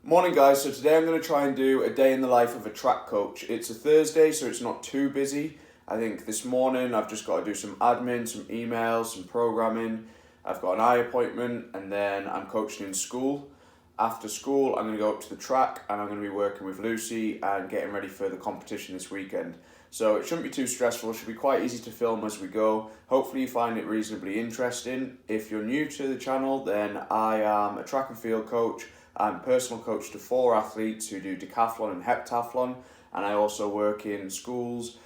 Morning guys, so today I'm going to try and do a day in the life of a track coach. It's a Thursday, so it's not too busy. I think this morning I've just got to do some admin, some emails, some programming. I've got an eye appointment and then I'm coaching in school. After school I'm going to go up to the track and I'm going to be working with Lucy and getting ready for the competition this weekend. So it shouldn't be too stressful, it should be quite easy to film as we go. Hopefully you find it reasonably interesting. If you're new to the channel, then I am a track and field coach. I'm personal coach to 4 athletes who do decathlon and heptathlon, and I also work in schools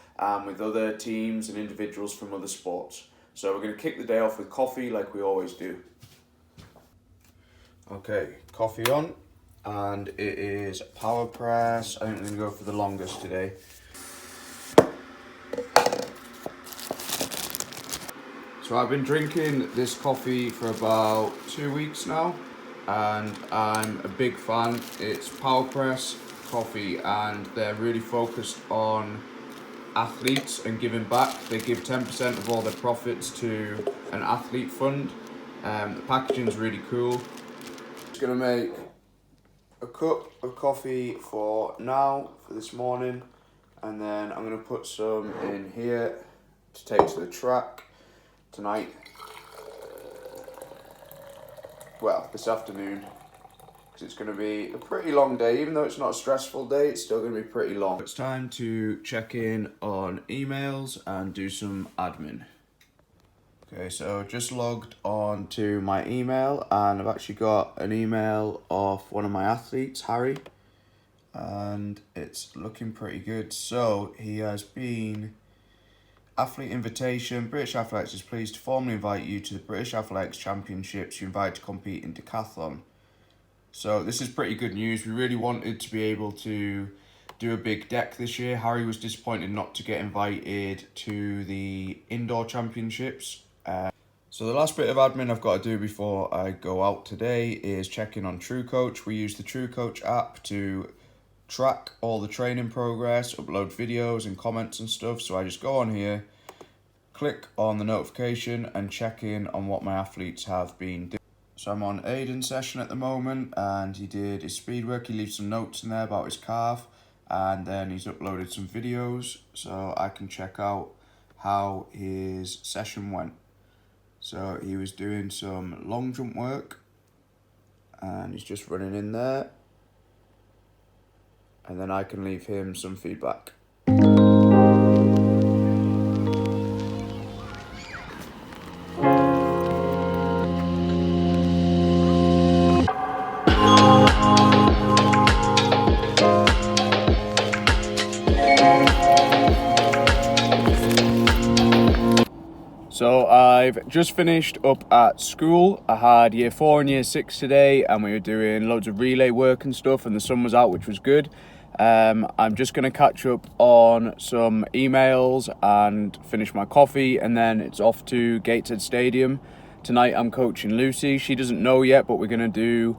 with other teams and individuals from other sports. So we're going to kick the day off with coffee like we always do. Okay, coffee on, and it is power press. I think we're going to go for the longest today. So I've been drinking this coffee for about 2 weeks now, and I'm a big fan. It's PowerPress coffee and they're really focused on athletes and giving back. They give 10% of all their profits to an athlete fund. The packaging's really cool. Just gonna make a cup of coffee for now, for this morning, and then I'm gonna put some in here to take to the track tonight. Well, this afternoon, because it's going to be a pretty long day. Even though it's not a stressful day, it's still going to be pretty long. It's time to check in on emails and do some admin. Okay, so just logged on to my email and I've actually got an email off one of my athletes, Harry, and it's looking pretty good. So he has been Athlete invitation. British Athletics is pleased to formally invite you to the British Athletics Championships. You're invited to compete in decathlon. So this is pretty good news. We really wanted to be able to do a big deck this year. Harry was disappointed not to get invited to the indoor championships. So the last bit of admin I've got to do before I go out today is check in on TrueCoach. We use the TrueCoach app to track all the training progress, upload videos and comments and stuff. So I just go on here, click on the notification and check in on what my athletes have been doing. So I'm on Aiden's session at the moment and he did his speed work. He leaves some notes in there about his calf and then he's uploaded some videos so I can check out how his session went. So he was doing some long jump work and he's just running in there. And then I can leave him some feedback. So I've just finished up at school. I had year 4 and year 6 today and we were doing loads of relay work and stuff and the sun was out, which was good. I'm just going to catch up on some emails and finish my coffee and then it's off to Gateshead Stadium. Tonight I'm coaching Lucy. She doesn't know yet, but we're going to do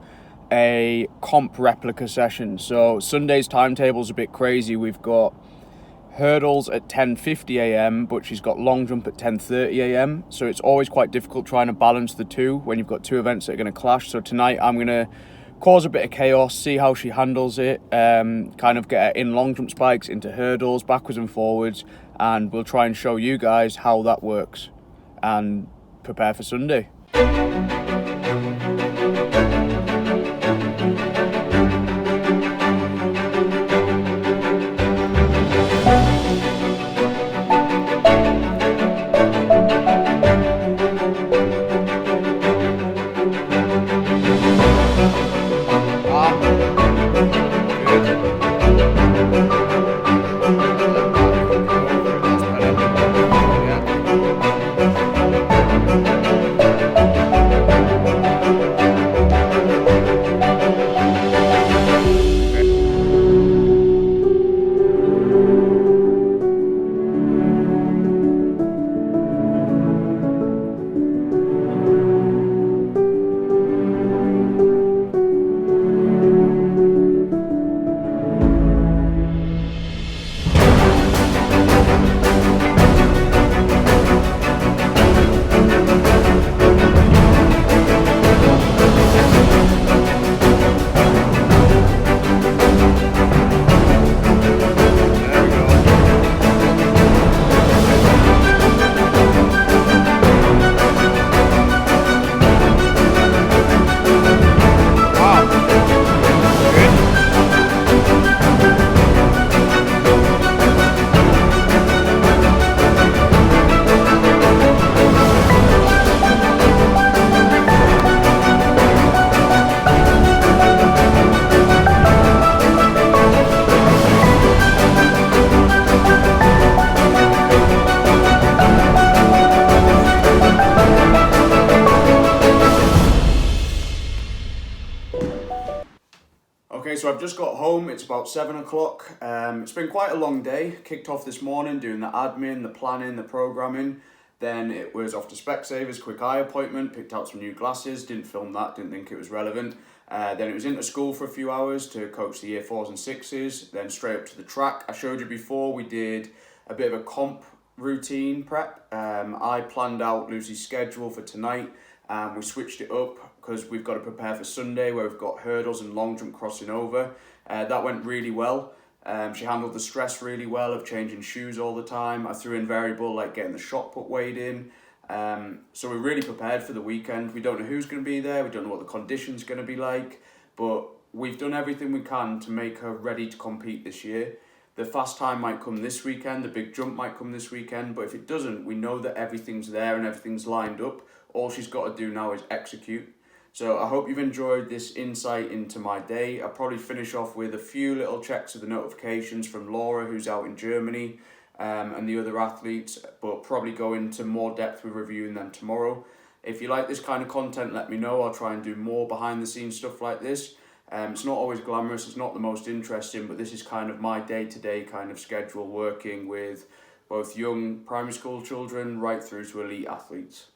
a comp replica session. So Sunday's timetable's a bit crazy. We've got hurdles at 10:50 a.m, but she's got long jump at 10:30 a.m. So it's always quite difficult trying to balance the two when you've got two events that are going to clash. So tonight I'm going to cause a bit of chaos, see how she handles it, kind of get her in long jump spikes, into hurdles, backwards and forwards, and we'll try and show you guys how that works and prepare for Sunday. Okay, so I've just got home. It's about 7 o'clock. It's been quite a long day. Kicked off this morning doing the admin, the planning, the programming. Then it was off to Specsavers, quick eye appointment, picked out some new glasses, didn't film that, didn't think it was relevant. Then it was into school for a few hours to coach the year 4s and 6s, then straight up to the track. I showed you before, we did a bit of a comp routine prep. I planned out Lucy's schedule for tonight, and we switched it up because we've got to prepare for Sunday where we've got hurdles and long jump crossing over. That went really well. She handled the stress really well of changing shoes all the time. I threw in variable like getting the shot put weighed in. So we're really prepared for the weekend. We don't know who's going to be there. We don't know what the conditions going to be like. But we've done everything we can to make her ready to compete this year. The fast time might come this weekend. The big jump might come this weekend. But if it doesn't, we know that everything's there and everything's lined up. All she's got to do now is execute. So I hope you've enjoyed this insight into my day. I'll probably finish off with a few little checks of the notifications from Laura, who's out in Germany, and the other athletes, but probably go into more depth with reviewing them tomorrow. If you like this kind of content, let me know. I'll try and do more behind the scenes stuff like this. It's not always glamorous, it's not the most interesting, but this is kind of my day-to-day kind of schedule, working with both young primary school children right through to elite athletes.